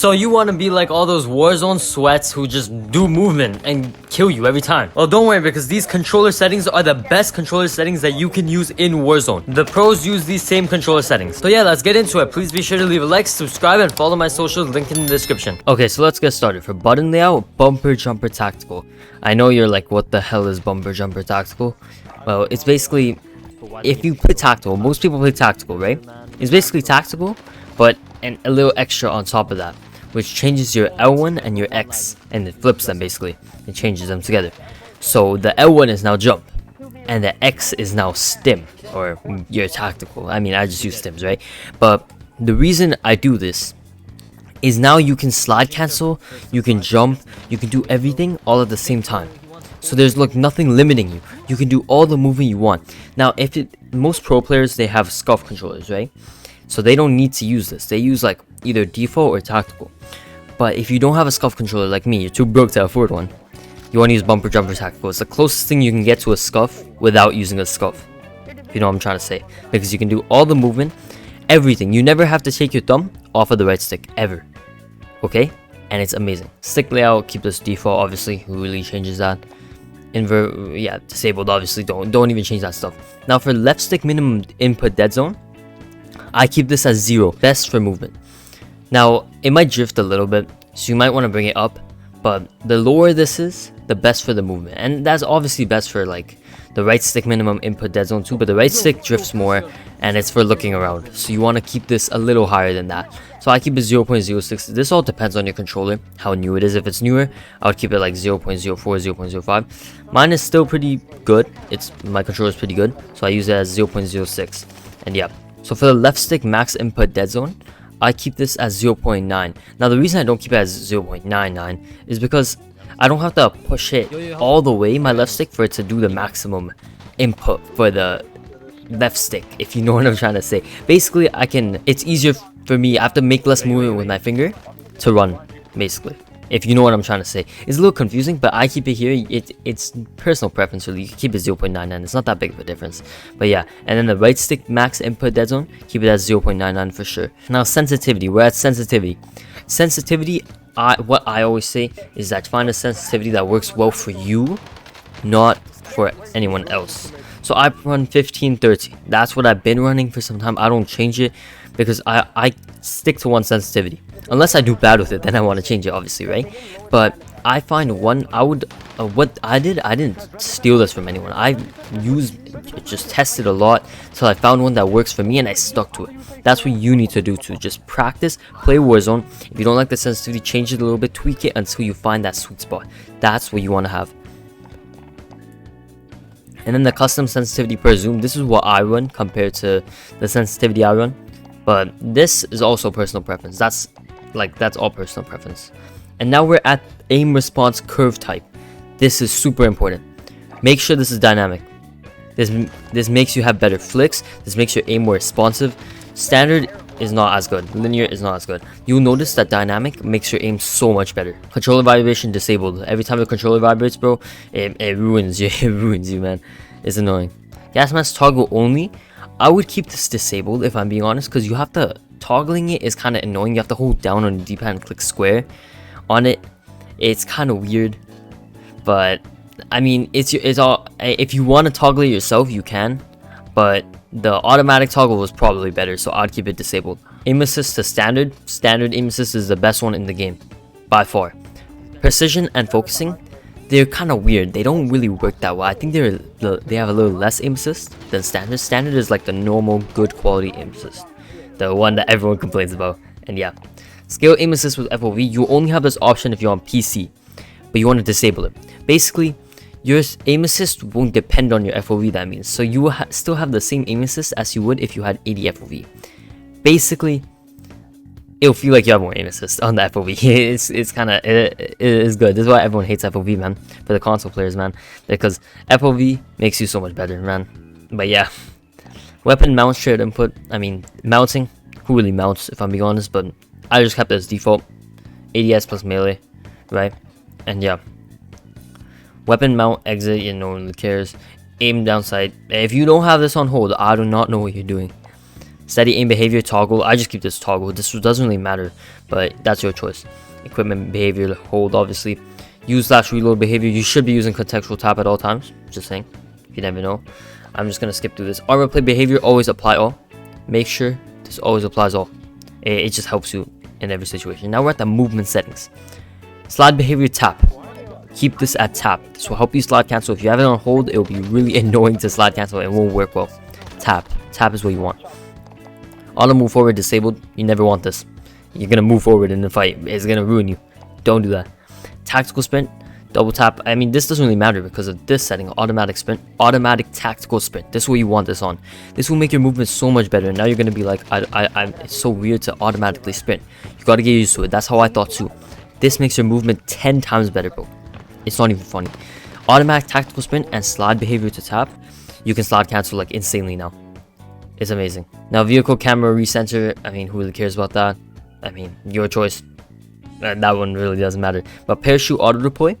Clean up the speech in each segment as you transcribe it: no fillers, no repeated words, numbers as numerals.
So you want to be like all those Warzone sweats who just do movement and kill you every time. Well, don't worry, because these controller settings are the best controller settings that you can use in Warzone. The pros use these same controller settings. So yeah, let's get into it. Please be sure to leave a like, subscribe, and follow my socials, link in the description. Okay, so let's get started. For button layout, bumper jumper tactical. I know you're like, what the hell is bumper jumper tactical? Well, it's basically, if you play tactical, most people play tactical, right? It's basically tactical, but a little extra on top of that, which changes your L1 and your X, and it flips them basically. It changes them together. So the L1 is now jump, and the X is now stim, or your tactical. I mean, I just use stims, right? But the reason I do this is now you can slide cancel, you can jump, you can do everything all at the same time. So there's like nothing limiting you. You can do all the movement you want. Now, most pro players, they have scuff controllers, right? So they don't need to use this. They use like either default or tactical. But if you don't have a scuff controller like me, you're too broke to afford one, you want to use bumper jumper tactical. It's the closest thing you can get to a scuff without using a scuff. You know what I'm trying to say? Because you can do all the movement, everything. You never have to take your thumb off of the right stick, ever. Okay? And it's amazing. Stick layout, keep this default, obviously. Who really changes that? Invert, yeah, disabled, obviously. Don't even change that stuff. Now for left stick minimum input dead zone, I keep this as 0, best for movement. Now, it might drift a little bit, so you might want to bring it up, but the lower this is, the best for the movement. And that's obviously best for like the right stick minimum input dead zone too, but the right stick drifts more, and it's for looking around. So you want to keep this a little higher than that. So I keep it 0.06. This all depends on your controller, how new it is. If it's newer, I would keep it like 0.04, 0.05. Mine is still pretty good. My controller is pretty good, so I use it as 0.06. And yeah. So for the left stick max input dead zone, I keep this as 0.9. Now the reason I don't keep it as 0.99 is because I don't have to push it all the way, my left stick, for it to do the maximum input for the left stick, if you know what I'm trying to say. Basically, it's easier for me, I have to make less movement with my finger to run, basically. If you know what I'm trying to say. It's a little confusing, but I keep it here. It's personal preference, really. You can keep it 0.99. It's not that big of a difference. But yeah, and then the right stick max input dead zone, keep it at 0.99 for sure. Now sensitivity, we're at sensitivity. Sensitivity, what I always say is that find a sensitivity that works well for you, not for anyone else. So I run 1530. That's what I've been running for some time. I don't change it because I stick to one sensitivity. Unless I do bad with it, then I want to change it, obviously, right? But I find one, what I didn't steal this from anyone. I just tested a lot till I found one that works for me and I stuck to it. That's what you need to do too. Just practice, play Warzone. If you don't like the sensitivity, change it a little bit, tweak it until you find that sweet spot. That's what you want to have. And then the custom sensitivity per zoom, this is what I run compared to the sensitivity I run. But this is also personal preference. That's all personal preference. And now we're at aim response curve type. This is super important. Make sure this is dynamic. This makes you have better flicks. This makes your aim more responsive. Standard is not as good. Linear is not as good. You'll notice that dynamic makes your aim so much better. Controller vibration disabled. Every time the controller vibrates, bro, it ruins you. It ruins you, man. It's annoying. Gas mask toggle only. I would keep this disabled if I'm being honest, because you have to, toggling it is kind of annoying. You have to hold down on the D-pad and click square on it. It's kind of weird, but I mean, it's all, if you want to toggle it yourself, you can, but the automatic toggle was probably better, so I'd keep it disabled. Aim assist to standard aim assist is the best one in the game by far. Precision and focusing, they're kind of weird. They don't really work that well. I think they have a little less aim assist than standard. Standard is like the normal good quality aim assist, the one that everyone complains about. And yeah, scale aim assist with FOV, you only have this option if you're on PC, but you want to disable it. Basically, your aim assist won't depend on your FOV, that means. So you will still have the same aim assist as you would if you had 80 FOV. Basically, it'll feel like you have more aim assist on the FOV. it is good. This is why everyone hates FOV, man, for the console players, man, because FOV makes you so much better, man. But yeah, weapon mount shared input. I mean, mounting, who really mounts, if I'm being honest, but I just kept it as default. ADS plus melee, right? And yeah, weapon mount exit, no one really cares. Aim downside. If you don't have this on hold, I do not know what you're doing. Steady aim behavior toggle. I just keep this toggle. This doesn't really matter, but that's your choice. Equipment behavior hold, obviously. Use / reload behavior. You should be using contextual tap at all times. Just saying. You never know. I'm just gonna skip through this. Armor play behavior, always apply all. Make sure this always applies all. It just helps you in every situation. Now we're at the movement settings. Slide behavior tap. Keep this at tap. This will help you slide cancel. If you have it on hold, it will be really annoying to slide cancel. It won't work well. Tap. Tap is what you want. Auto move forward disabled. You never want this. You're gonna move forward in the fight. It's gonna ruin you. Don't do that. Tactical sprint. Double tap. I mean, this doesn't really matter because of this setting. Automatic sprint. Automatic tactical sprint. This is what you want this on. This will make your movement so much better. Now you're gonna be like, it's so weird to automatically sprint. You gotta get used to it. That's how I thought too. This makes your movement 10 times better, bro. It's not even funny. Automatic tactical sprint and slide behavior to tap. You can slide cancel like insanely now. It's amazing. Now vehicle camera recenter. I mean, who really cares about that? I mean, your choice. That one really doesn't matter. But parachute auto deploy.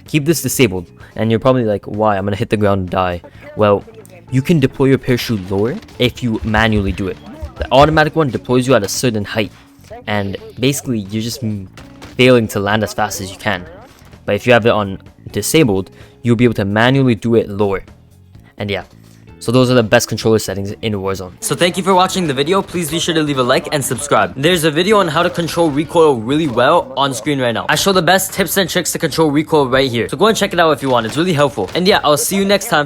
Keep this disabled. And you're probably like, why? I'm gonna hit the ground and die. Well, you can deploy your parachute lower if you manually do it. The automatic one deploys you at a certain height. And basically, you're just failing to land as fast as you can. But if you have it on disabled, you'll be able to manually do it lower. And yeah, so those are the best controller settings in Warzone. So thank you for watching the video. Please be sure to leave a like and subscribe. There's a video on how to control recoil really well on screen right now. I show the best tips and tricks to control recoil right here. So go and check it out if you want. It's really helpful. And yeah, I'll see you next time.